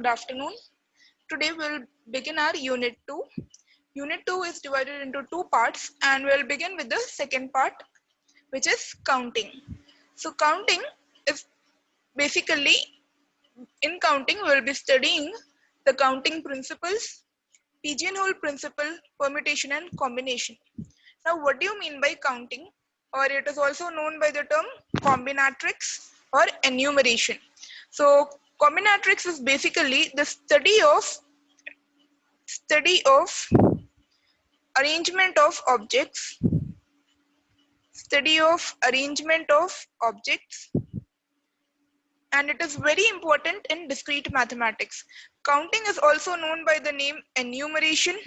Good afternoon. Today we'll begin our Unit 2. Unit 2 is divided into two parts and we'll begin with the second part, which is counting. So counting is basically, in counting we'll be studying the counting principles, pigeonhole principle, permutation and combination. Now what do you mean by counting? Or it is also known by the term combinatorics or enumeration. So combinatorics is basically the study of arrangement of objects, and it is very important in discrete mathematics. Counting is also known by the name enumeration,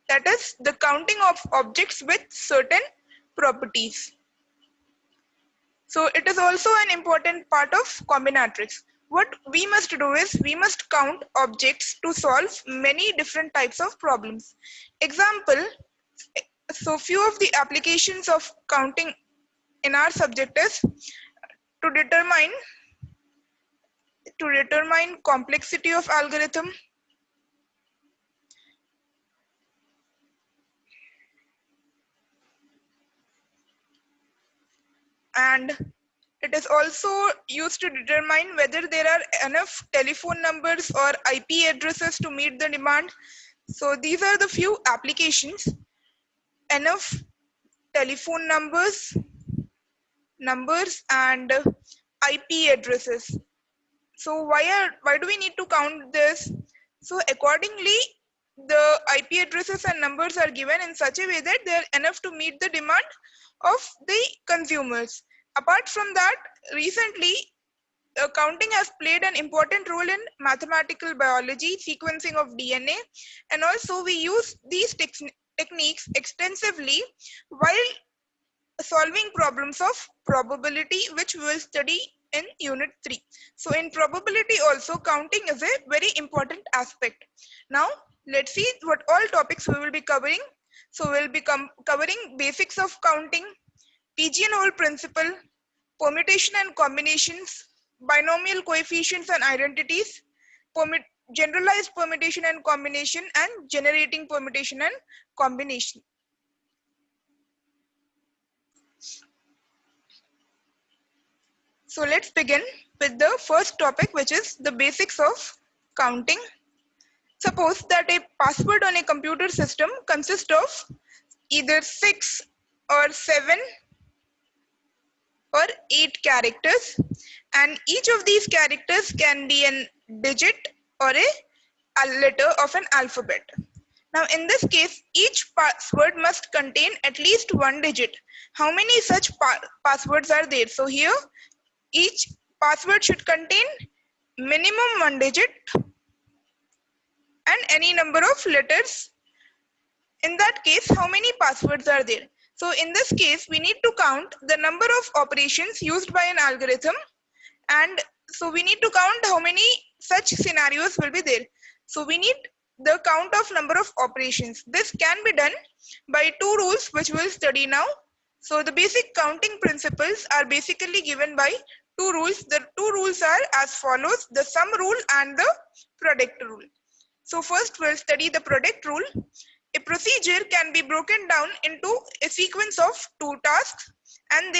that is the counting of objects with certain properties. So it is also an important part of combinatorics. What we must do is we must count objects to solve many different types of problems. Example, so few of the applications of counting in our subject is to determine complexity of algorithm, and it is also used to determine whether there are enough telephone numbers or IP addresses to meet the demand. So these are the few applications: enough telephone numbers and IP addresses. So why do we need to count this? So accordingly, the IP addresses and numbers are given in such a way that they are enough to meet the demand of the consumers. Apart from that, recently counting has played an important role in mathematical biology, sequencing of DNA, and also we use these techniques extensively while solving problems of probability, which we will study in Unit 3. So in probability also, counting is a very important aspect. Now let's see what all topics we will be covering. So we'll be covering basics of counting, pigeonhole principle, permutation and combinations, binomial coefficients and identities, generalized permutation and combination, and generating permutation and combination. So let's begin with the first topic, which is the basics of counting. Suppose that a password on a computer system consists of either 6 or 7 or 8 characters, and each of these characters can be a digit or a letter of an alphabet. Now in this case, each password must contain at least one digit. How many such passwords are there? So here each password should contain minimum one digit and any number of letters. In that case, how many passwords are there? So in this case, we need to count the number of operations used by an algorithm, and so we need to count how many such scenarios will be there. So we need the count of number of operations. This can be done by two rules, which we'll study now. So the basic counting principles are basically given by two rules. The two rules are as follows: the sum rule and the product rule. So first we'll study the product rule. A procedure can be broken down into a sequence of two tasks, and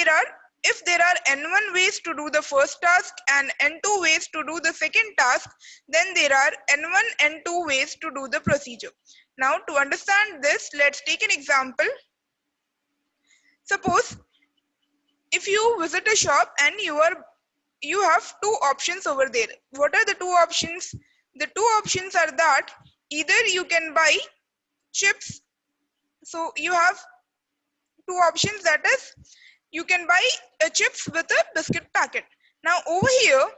if there are n1 ways to do the first task and n2 ways to do the second task, then there are n1 n2 ways to do the procedure. Now to understand this, let's take an example. Suppose if you visit a shop and you have two options over there. What are the two options? The two options are that either you can buy chips. So you have two options, that is you can buy chips with a biscuit packet. Now over here,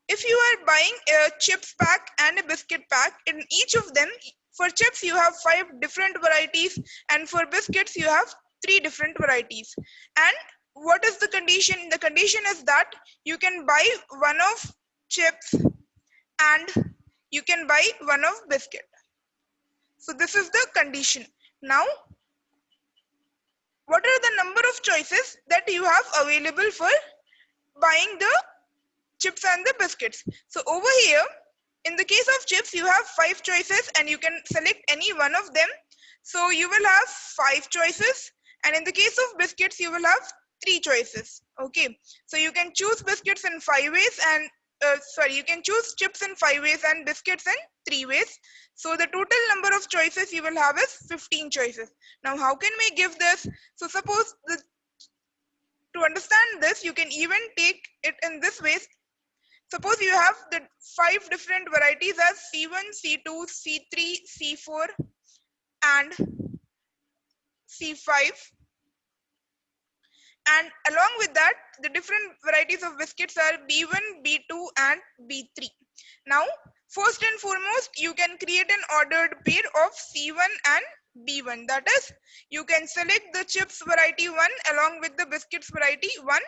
if you are buying a chips pack and a biscuit pack, in each of them, for chips you have 5 different varieties, and for biscuits you have 3 different varieties. And what is the condition? The condition is that you can buy one of chips and you can buy one of biscuit. So this is the condition. Now what are the number of choices that you have available for buying the chips and the biscuits. So over here, in the case of chips, you have 5 choices and you can select any one of them. So you will have 5 choices, and in the case of biscuits, you will have 3 choices. Okay, so you can choose biscuits in 5 ways and you can choose chips in 5 ways and biscuits in 3 ways. So the total number of choices you will have is 15 choices. Now how can we give this? So suppose to understand this, you can even take it in this way. Suppose you have the 5 different varieties as C1, C2, C3, C4 and C5, and along with that the different varieties of biscuits are B1, B2 and B3. Now first and foremost, you can create an ordered pair of C1 and B1. That is, you can select the chips variety 1 along with the biscuits variety 1,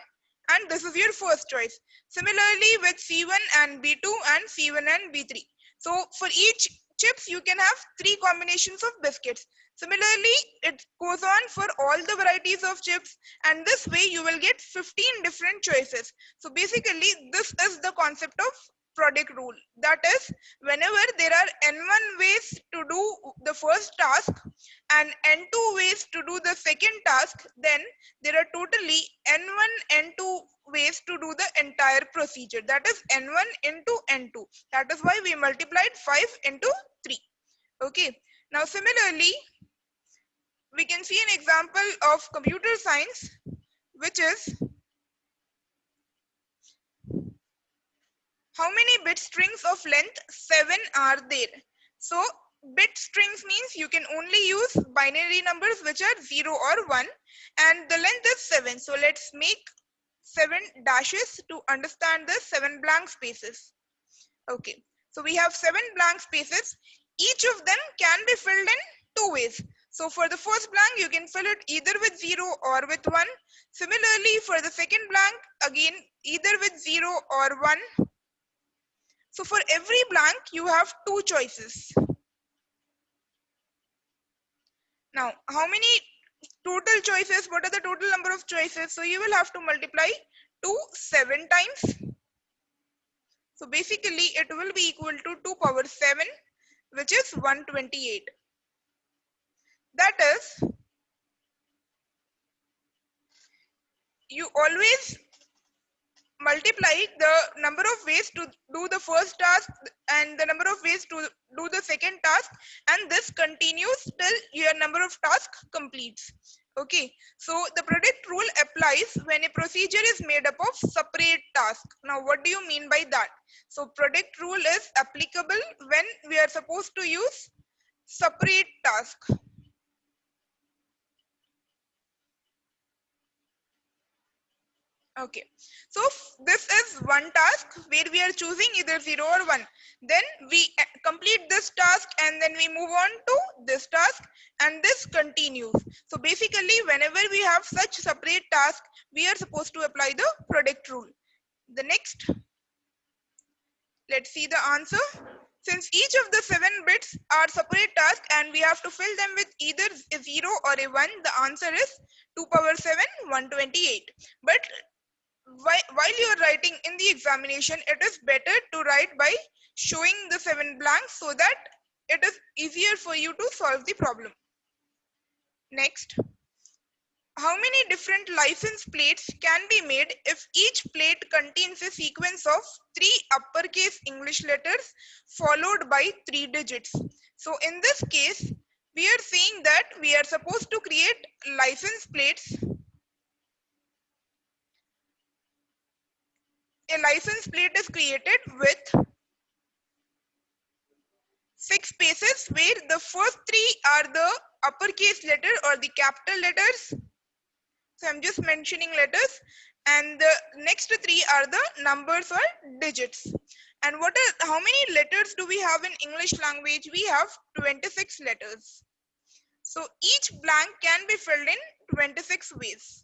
and this is your first choice. Similarly with C1 and B2 and C1 and B3. So for each chips you can have 3 combinations of biscuits. Similarly, it goes on for all the varieties of chips, and this way you will get 15 different choices. So basically this is the concept of product rule. That is, whenever there are n1 ways to do the first task and n2 ways to do the second task, then there are totally n1, n2 ways to do the entire procedure. That is n1 into n2. That is why we multiplied 5 into 3. Okay. Now similarly, we can see an example of computer science, which is how many bit strings of length 7 are there. So bit strings means you can only use binary numbers which are 0 or 1, and the length is 7. So let's make 7 dashes to understand the 7 blank spaces. Okay, so we have 7 blank spaces. Each of them can be filled in 2 ways. So for the first blank, you can fill it either with 0 or with 1. Similarly, for the second blank, again, either with 0 or 1. So for every blank, you have 2 choices. Now, how many total choices? What are the total number of choices? So you will have to multiply 2 7 times. So basically, it will be equal to 2 power 7, which is 128. That is, you always multiply the number of ways to do the first task and the number of ways to do the second task, and this continues till your number of tasks completes. Okay, so the product rule applies when a procedure is made up of separate tasks. Now what do you mean by that? So product rule is applicable when we are supposed to use separate tasks. Okay, so this is one task where we are choosing either 0 or 1. Then we complete this task and then we move on to this task, and this continues. So basically, whenever we have such separate tasks, we are supposed to apply the product rule. The next, let's see the answer. Since each of the 7 bits are separate tasks and we have to fill them with either a 0 or a 1, the answer is 2 power 7, 128. But while you are writing in the examination, it is better to write by showing the 7 blanks so that it is easier for you to solve the problem. Next, how many different license plates can be made if each plate contains a sequence of 3 uppercase English letters followed by 3 digits? So in this case, we are saying that we are supposed to create license plates. A license plate is created with 6 spaces where the first 3 are the uppercase letter or the capital letters. So I'm just mentioning letters, and the next 3 are the numbers or digits. And how many letters do we have in English language? We have 26 letters. So each blank can be filled in 26 ways.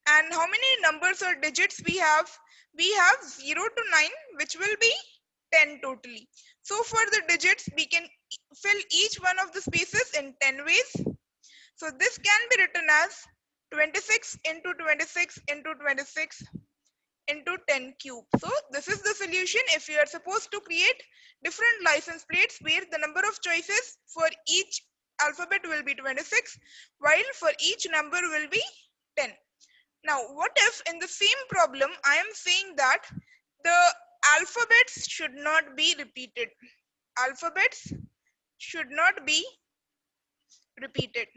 And how many numbers or digits we have? We have 0 to 9, which will be 10 totally. So for the digits, we can fill each one of the spaces in 10 ways. So this can be written as 26 into 26 into 26 into 10 cube. So this is the solution if you are supposed to create different license plates where the number of choices for each alphabet will be 26, while for each number will be 10. Now, what if in the same problem I am saying that the alphabets should not be repeated? Alphabets should not be repeated.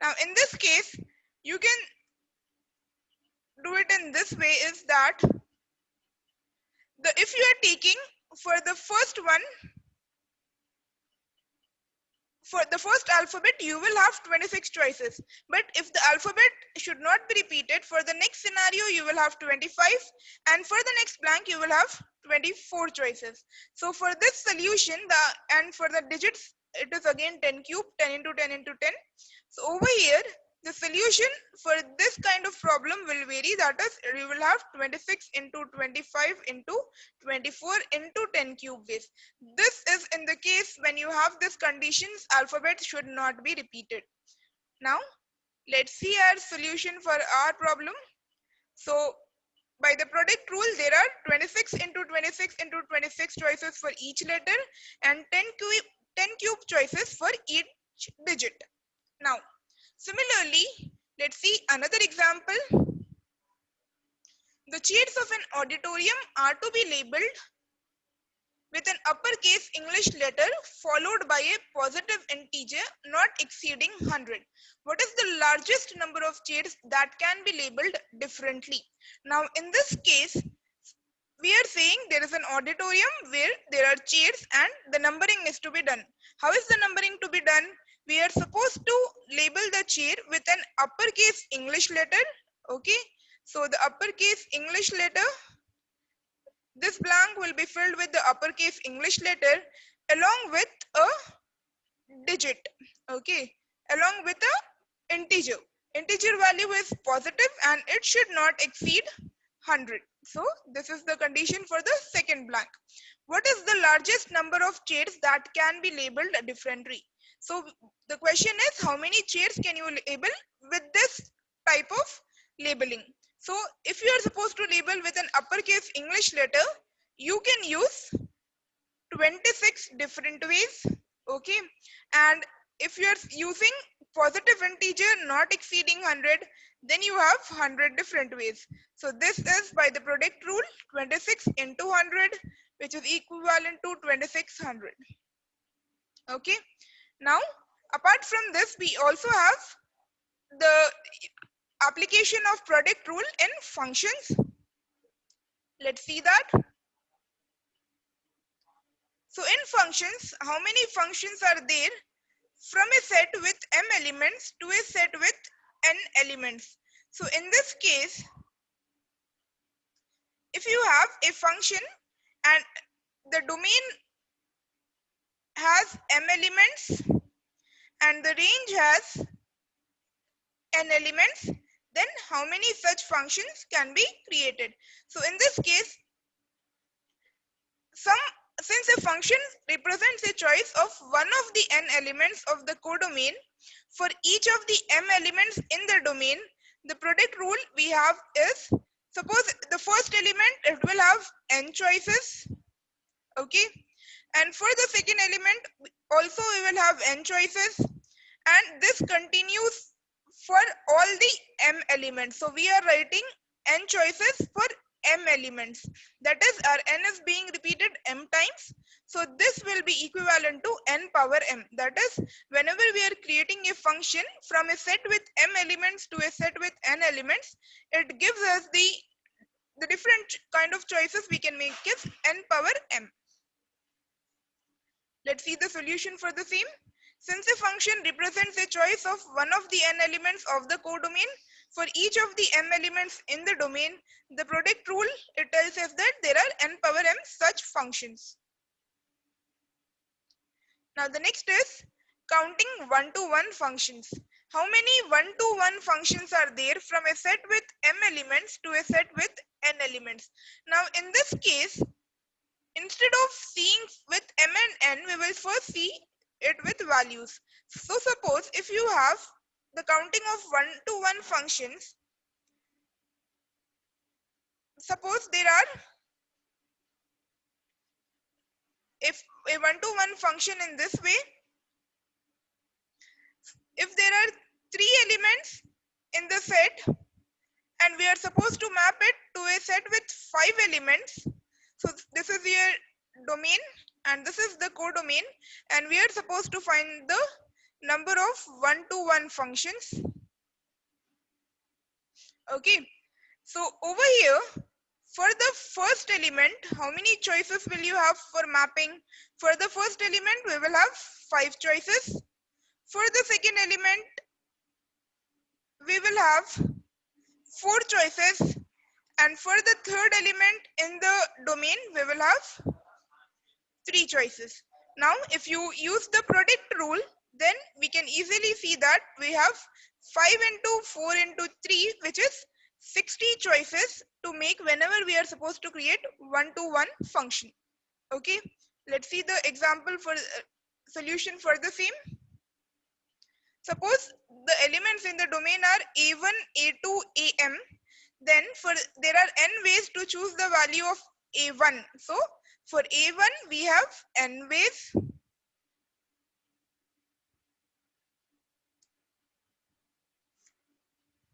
Now, in this case, you can do it in this way, is that if you are taking for the first one, for the first alphabet, you will have 26 choices. But if the alphabet should not be repeated, for the next scenario, you will have 25. And for the next blank, you will have 24 choices. So for this solution, and for the digits, it is again 10 cube, 10 into 10 into 10. So over here, the solution for this kind of problem will vary. That is, you will have 26 into 25 into 24 into 10 cube base. This is in the case when you have this conditions, alphabets should not be repeated. Now, let's see our solution for our problem. So, by the product rule, there are 26 into 26 into 26 choices for each letter and 10 cube choices for each digit. Now, similarly, let's see another example. The chairs of an auditorium are to be labeled with an uppercase English letter followed by a positive integer not exceeding 100. What is the largest number of chairs that can be labeled differently? Now, in this case, we are saying there is an auditorium where there are chairs and the numbering is to be done. How is the numbering to be done? We are supposed to label the chair with an uppercase English letter. Okay, so the uppercase English letter, this blank will be filled with the uppercase English letter along with a digit. Okay, along with a integer. Integer value is positive and it should not exceed 100. So this is the condition for the second blank. What is the largest number of chairs that can be labeled differently? So the question is, how many chairs can you label with this type of labeling? So if you are supposed to label with an uppercase English letter, you can use 26 different ways. Okay, and if you are using positive integer not exceeding 100, then you have 100 different ways. So this is by the product rule, 26 into 100, which is equivalent to 2600. Okay, now apart from this, we also have the application of product rule in functions. Let's see that. So in functions, how many functions are there from a set with m elements to a set with n elements? So in this case, if you have a function and the domain has m elements and the range has n elements, then how many such functions can be created? So in this case, since a function represents a choice of one of the n elements of the codomain, for each of the m elements in the domain, the product rule we have is, suppose the first element, it will have n choices. Okay, and for the second element also we will have n choices, and this continues for all the m elements. So we are writing n choices for m elements, that is our n is being repeated m times. So this will be equivalent to n power m. That is, whenever we are creating a function from a set with m elements to a set with n elements, it gives us the different kind of choices we can make is n power m. Let's see the solution for the same. Since a function represents a choice of one of the n elements of the codomain, for each of the m elements in the domain, the product rule, it tells us that there are n power m such functions. Now the next is counting one-to-one functions. How many one-to-one functions are there from a set with m elements to a set with n elements? Now in this case, instead of seeing with m and n, we will first see it with values. So suppose if you have the counting of one-to-one functions suppose there are, if a one-to-one function in this way, if there are 3 elements in the set and we are supposed to map it to a set with 5 elements, so this is your domain and this is the codomain, and we are supposed to find the number of one-to-one functions. Okay, so over here, for the first element, how many choices will you have for mapping? For the first element, we will have 5 choices. For the second element, we will have 4 choices. And for the third element in the domain, we will have 3 choices. Now, if you use the product rule, then we can easily see that we have 5 into 4 into 3, which is 60 choices to make whenever we are supposed to create one-to-one function. Okay, let's see the example for solution for the same. Suppose the elements in the domain are a1, a2, am. Then there are n ways to choose the value of a1. So for a1 we have n ways.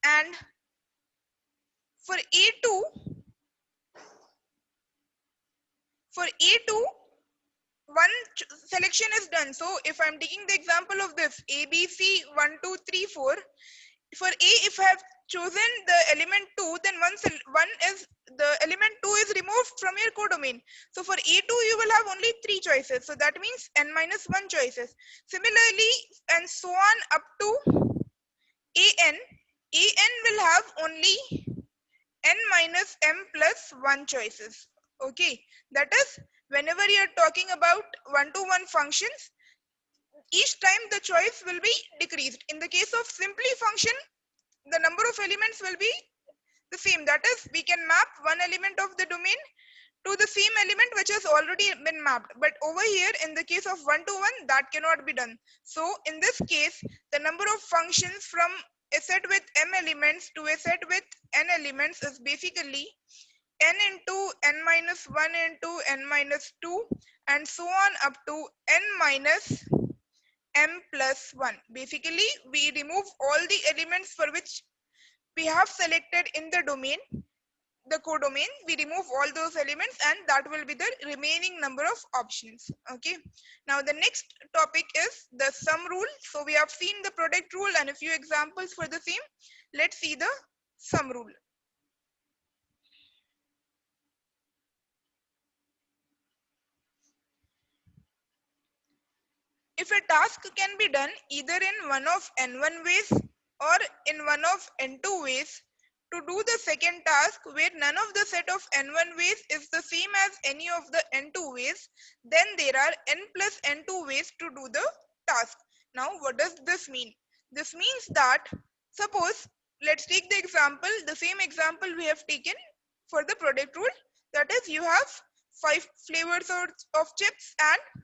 And for a2, one selection is done. So if I'm taking the example of this a, b, c, 1, 2, 3, 4. For a, if I have chosen the element 2, then the element 2 is removed from your codomain. So for a2 you will have only 3 choices, so that means n minus 1 choices. Similarly, and so on up to an will have only n minus m plus 1 choices. Okay, that is, whenever you are talking about one-to-one functions, each time the choice will be decreased. In the case of simply function, the number of elements will be the same. That is, we can map one element of the domain to the same element which has already been mapped. But over here, in the case of one-to-one, that cannot be done. So in this case, the number of functions from a set with m elements to a set with n elements is basically n into n minus 1 into n minus 2 and so on up to n minus m plus 1. Basically, we remove all the elements for which we have selected in the domain, the codomain. We remove all those elements and that will be the remaining number of options. Okay, now the next topic is the sum rule. So we have seen the product rule and a few examples for the same. Let's see the sum rule. If a task can be done either in one of n1 ways or in one of n2 ways, to do the second task where none of the set of n1 ways is the same as any of the n2 ways, then there are n plus n2 ways to do the task. Now, what does this mean? This means that, suppose, let's take the example, the same example we have taken for the product rule. That is, you have 5 flavors of chips and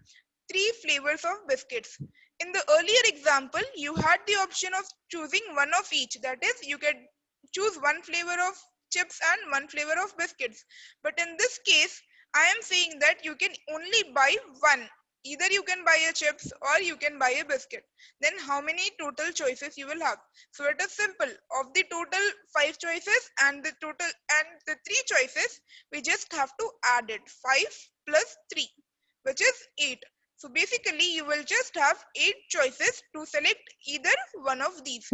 3 flavors of biscuits. In the earlier example, you had the option of choosing one of each. That is, you can choose one flavor of chips and one flavor of biscuits. But in this case, I am saying that you can only buy one. Either you can buy a chips or you can buy a biscuit. Then how many total choices you will have? So it is simple. Of the total 5 choices and the 3 choices, we just have to add it. 5 plus 3, which is 8. So basically, you will just have 8 choices to select either one of these.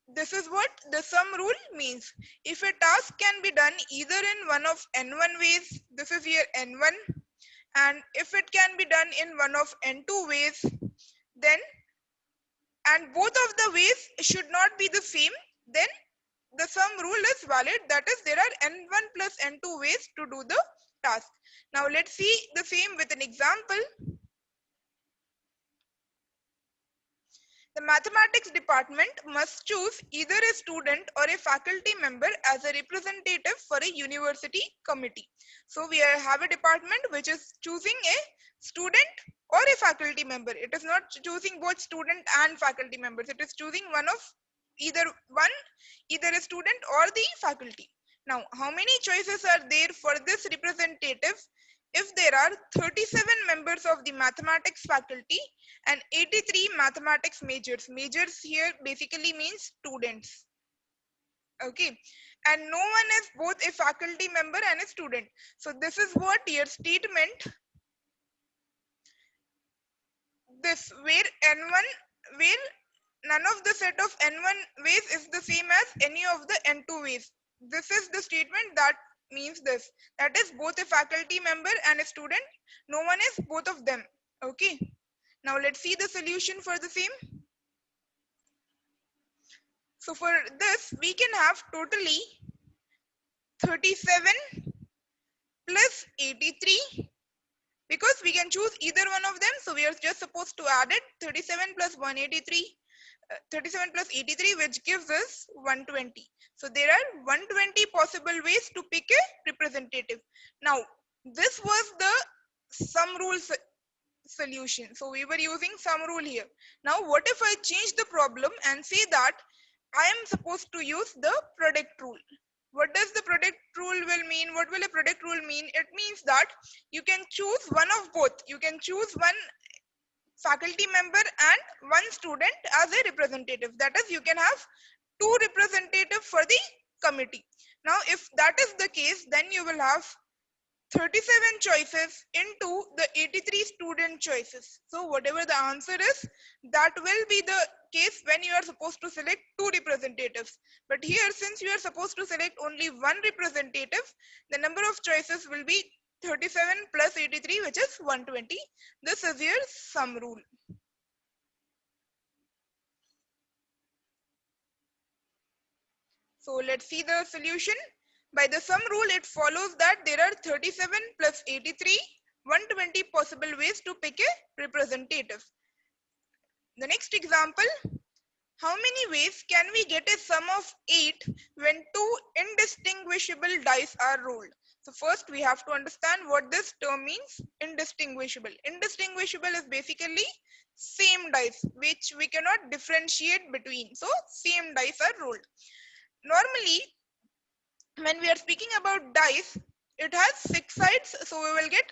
This is what the sum rule means. If a task can be done either in one of n1 ways, this is here n1, and if it can be done in one of n2 ways, then, and both of the ways should not be the same, then the sum rule is valid. That is, there are n1 plus n2 ways to do the task. Now let's see the same with an example. The mathematics department must choose either a student or a faculty member as a representative for a university committee. So we have a department which is choosing a student or a faculty member. It is not choosing both student and faculty members. It is choosing either a student or the faculty. Now, how many choices are there for this representative? If there are 37 members of the mathematics faculty and 83 mathematics majors. Majors here basically means students. Okay, and no one is both a faculty member and a student. So this is what your statement, this where n1, where none of the set of n1 ways is the same as any of the n2 ways. This is the statement that means this, that is both a faculty member and a student, no one is both of them. Okay, now let's see the solution for the same. So for this we can have totally 37 plus 83, because we can choose either one of them, so we are just supposed to add it. 37 plus 183, 37 plus 83, which gives us 120. So there are 120 possible ways to pick a representative. Now this was the sum rule solution, so we were using sum rule here. Now what if I change the problem and say that I am supposed to use the product rule? What does the product rule will mean? What will a product rule mean? It means that you can choose one of both. You can choose one faculty member and one student as a representative. That is, you can have two representatives for the committee. Now, if that is the case, then you will have 37 choices into the 83 student choices. So whatever the answer is, that will be the case when you are supposed to select two representatives. But here, since you are supposed to select only one representative, the number of choices will be 37 plus 83, which is 120. This is your sum rule. So let's see the solution. By the sum rule, it follows that there are 37 plus 83, 120 possible ways to pick a representative. The next example, how many ways can we get a sum of 8 when two indistinguishable dice are rolled? So first we have to understand what this term means, indistinguishable. Indistinguishable is basically same dice, which we cannot differentiate between. So same dice are rolled. Normally, when we are speaking about dice, it has 6 sides, so we will get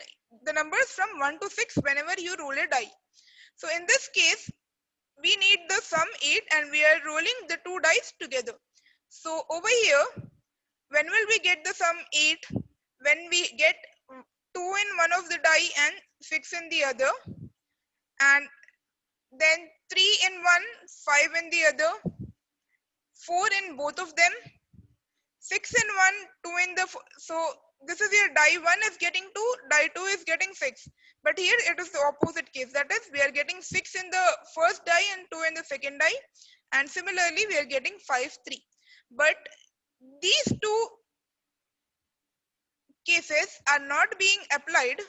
the numbers from 1 to 6 whenever you roll a die. So in this case, we need the sum 8 and we are rolling the two dice together. So over here, when will we get the sum 8? When we get 2 in one of the die and 6 in the other, and then 3 in one, 5 in the other, 4 in both of them, 6 in one, 2 in the, so this is your die 1 is getting 2, die 2 is getting 6. But here it is the opposite case, that is we are getting 6 in the first die and 2 in the second die, and similarly we are getting 5, 3. But these two cases are not being applied,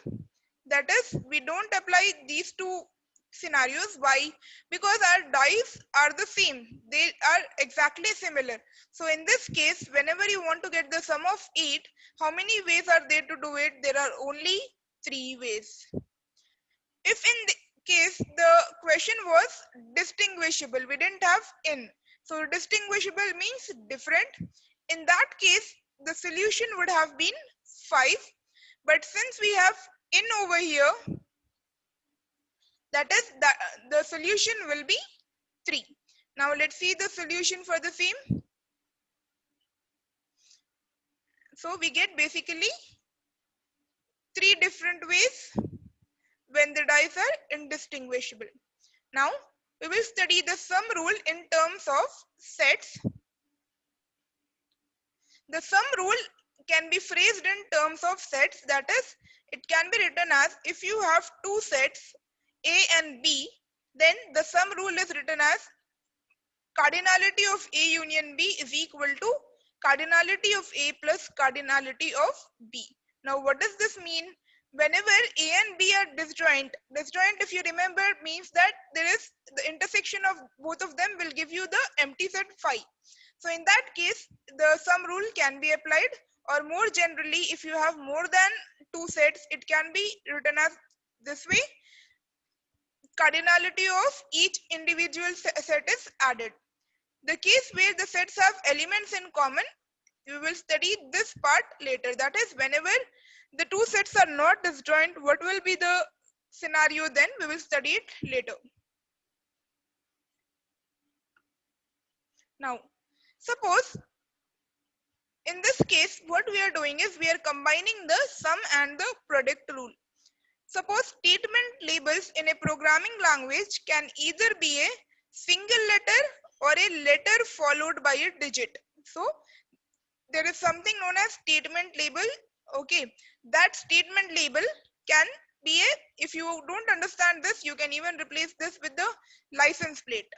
that is we don't apply these two scenarios. Why? Because our dice are the same, they are exactly similar. So in this case, whenever you want to get the sum of 8, how many ways are there to do it? There are only 3 ways. If in the case the question was distinguishable, we didn't have in, so distinguishable means different, in that case the solution would have been 5. But since we have in over here, that is the solution will be 3. Now let's see the solution for the same. So we get basically 3 different ways when the dice are indistinguishable. Now we will study the sum rule in terms of sets. The sum rule can be phrased in terms of sets, that is it can be written as, if you have two sets A and B, then the sum rule is written as cardinality of A union B is equal to cardinality of A plus cardinality of B. Now what does this mean? Whenever A and B are disjoint, if you remember means that there is the intersection of both of them will give you the empty set phi. So in that case, the sum rule can be applied, or more generally, if you have more than two sets, it can be written as this way. Cardinality of each individual set is added. The case where the sets have elements in common, we will study this part later. That is, whenever the two sets are not disjoint, what will be the scenario then? We will study it later. Now, suppose in this case, what we are doing is we are combining the sum and the product rule. Suppose statement labels in a programming language can either be a single letter or a letter followed by a digit. So there is something known as statement label. Okay, that statement label can be a, if you don't understand this, you can even replace this with the license plate.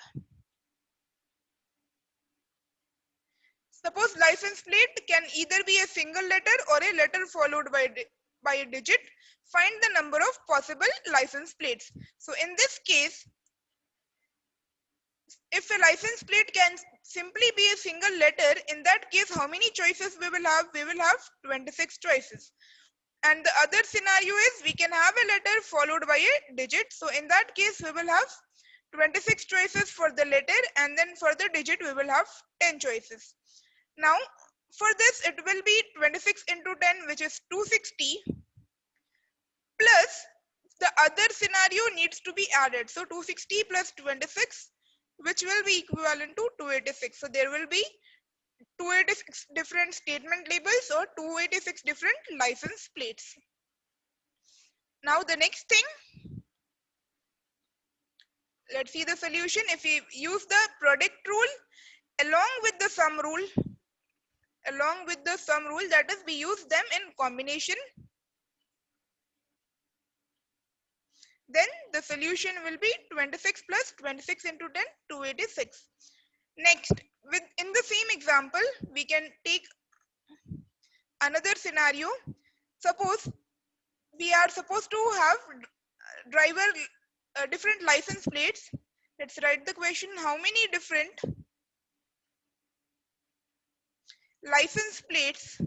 Suppose license plate can either be a single letter or a letter followed by a digit. Find the number of possible license plates. So in this case, if a license plate can simply be a single letter, in that case, how many choices we will have? We will have 26 choices. And the other scenario is we can have a letter followed by a digit. So in that case, we will have 26 choices for the letter, and then for the digit, we will have 10 choices. Now, for this, it will be 26 into 10, which is 260, plus the other scenario needs to be added. So 260 plus 26, which will be equivalent to 286. So there will be 286 different statement labels or 286 different license plates. Now the next thing, let's see the solution. If we use the product rule along with the sum rule, that is, we use them in combination, then the solution will be 26 plus 26 into 10, 286. Next, in the same example, we can take another scenario. Suppose we are supposed to have driver different license plates. Let's write the question: how many different license plates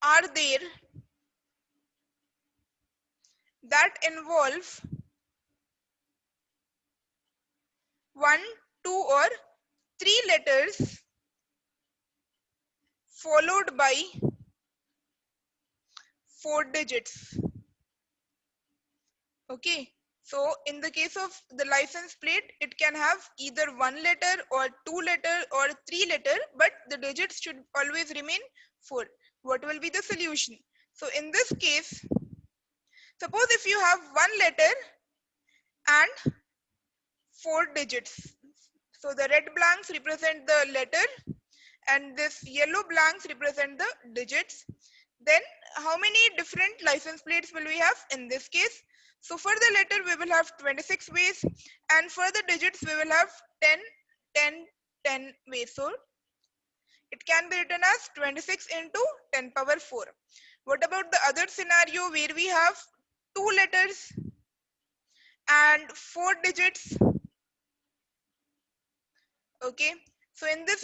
are there that involve 1, 2 or 3 letters followed by 4 digits? Okay, so in the case of the license plate, it can have either 1 letter or 2 letter or 3 letter, but the digits should always remain 4. What will be the solution? So in this case, suppose if you have 1 letter and 4 digits. So the red blanks represent the letter and this yellow blanks represent the digits. Then how many different license plates will we have in this case? So for the letter we will have 26 ways, and for the digits we will have 10, 10, 10 ways. So it can be written as 26 into 10 power 4. What about the other scenario where we have 2 letters and 4 digits? Okay, so in this,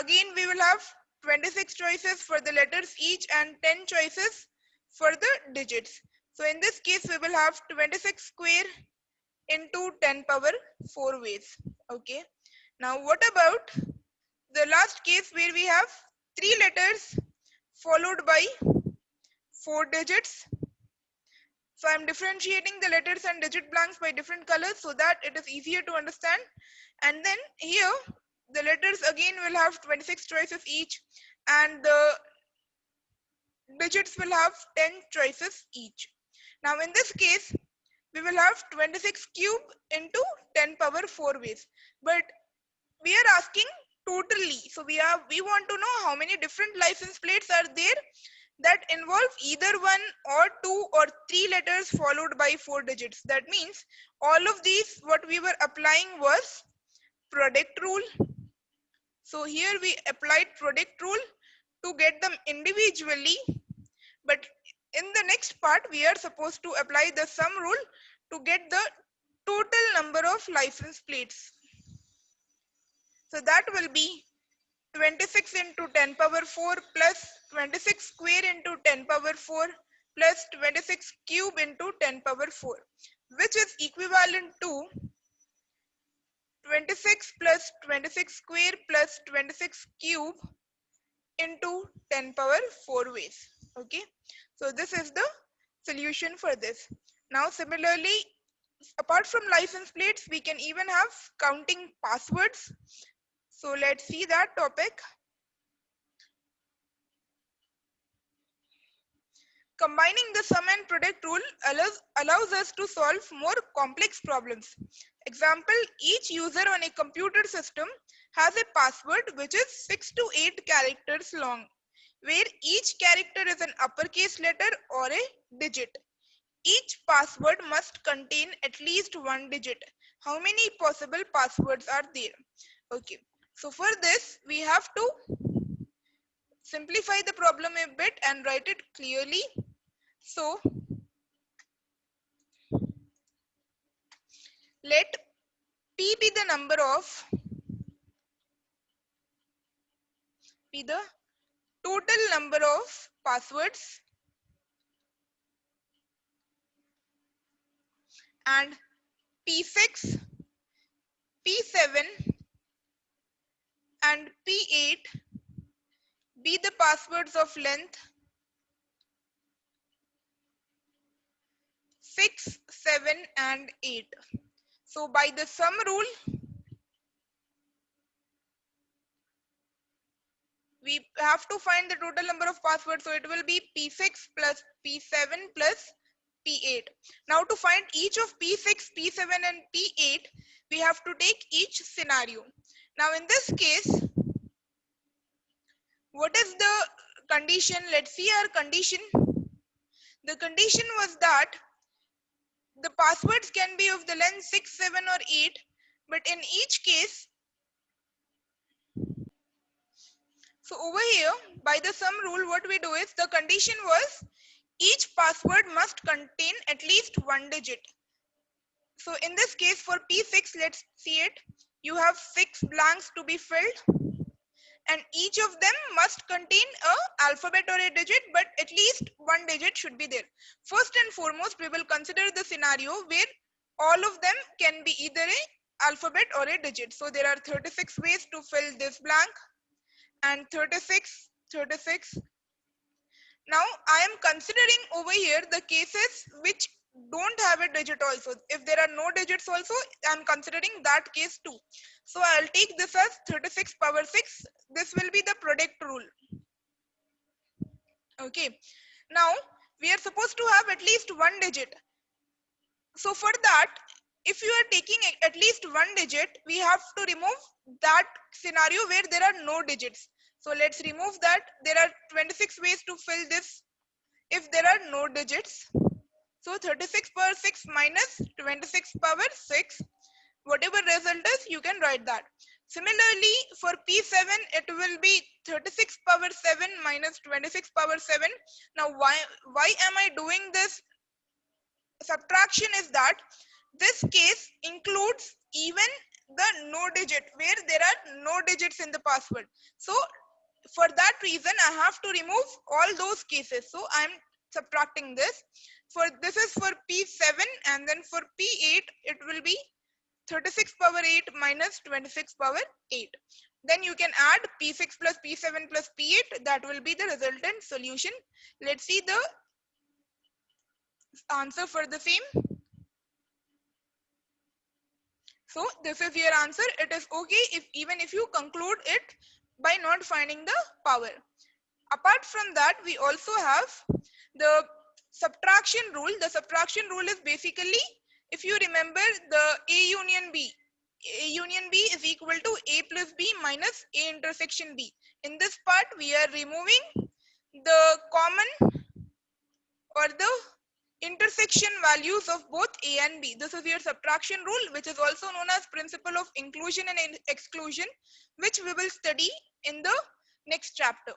again we will have 26 choices for the letters each and 10 choices for the digits. So in this case we will have 26 square into 10 power 4 ways. Okay, now what about the last case where we have 3 letters followed by 4 digits? So I'm differentiating the letters and digit blanks by different colors so that it is easier to understand. And then here the letters again will have 26 choices each, and the digits will have 10 choices each. Now in this case, we will have 26 cube into 10 power 4 ways. But we are asking totally. So we want to know how many different license plates are there that involve either 1 or 2 or 3 letters followed by 4 digits. That means all of these, what we were applying was product rule. So here we applied product rule to get them individually, but in the next part we are supposed to apply the sum rule to get the total number of license plates. So that will be 26 into 10 power 4 plus 26 square into 10 power 4 plus 26 cube into 10 power 4, which is equivalent to 26 plus 26 square plus 26 cube into 10 power 4 ways. Okay, so this is the solution for this. Now similarly, apart from license plates, we can even have counting passwords. So let's see that topic. Combining the sum and product rule allows us to solve more complex problems. Example, each user on a computer system has a password which is 6 to 8 characters long, where each character is an uppercase letter or a digit. Each password must contain at least one digit. How many possible passwords are there? Okay, so for this we have to simplify the problem a bit and write it clearly. So let P be the number of the total number of passwords, and P6, P7 and P8 be the passwords of length 6, 7 and 8. So by the sum rule, we have to find the total number of passwords. So it will be P6 plus P7 plus P8. Now to find each of P6, P7 and P8, we have to take each scenario. Now in this case, what is the condition? Let's see our condition. The condition was that the passwords can be of the length 6, 7 or 8, but in each case, so over here, by the sum rule, what we do is the condition was each password must contain at least one digit. So in this case for P6, let's see it. You have 6 blanks to be filled and each of them must contain a alphabet or a digit, but at least one digit should be there. First and foremost, we will consider the scenario where all of them can be either a alphabet or a digit. So there are 36 ways to fill this blank and 36. Now I am considering over here the cases which don't have a digit also. If there are no digits also, I am considering that case too. So I'll take this as 36 power 6. This will be the product rule. Okay. Now we are supposed to have at least one digit. So for that, if you are taking at least one digit, we have to remove that scenario where there are no digits. So let's remove that. There are 26 ways to fill this if there are no digits. So 36 power 6 minus 26 power 6. Whatever result is, you can write that. Similarly, for P7, it will be 36 power 7 minus 26 power 7. Now, why am I doing this subtraction is that this case includes even the no digit where there are no digits in the password. So for that reason, I have to remove all those cases. So I'm subtracting this. For this is for P7 and then for P8, it will be 36 power 8 minus 26 power 8. Then you can add P6 plus P7 plus P8. That will be the resultant solution. Let's see the answer for the same. So this is your answer. It is okay if even if you conclude it by not finding the power. Apart from that, we also have the subtraction rule. The subtraction rule is basically, if you remember, the A union B. A union B is equal to A plus B minus A intersection B. In this part, we are removing the common or the intersection values of both A and B. This is your subtraction rule, which is also known as principle of inclusion and exclusion, which we will study in the next chapter.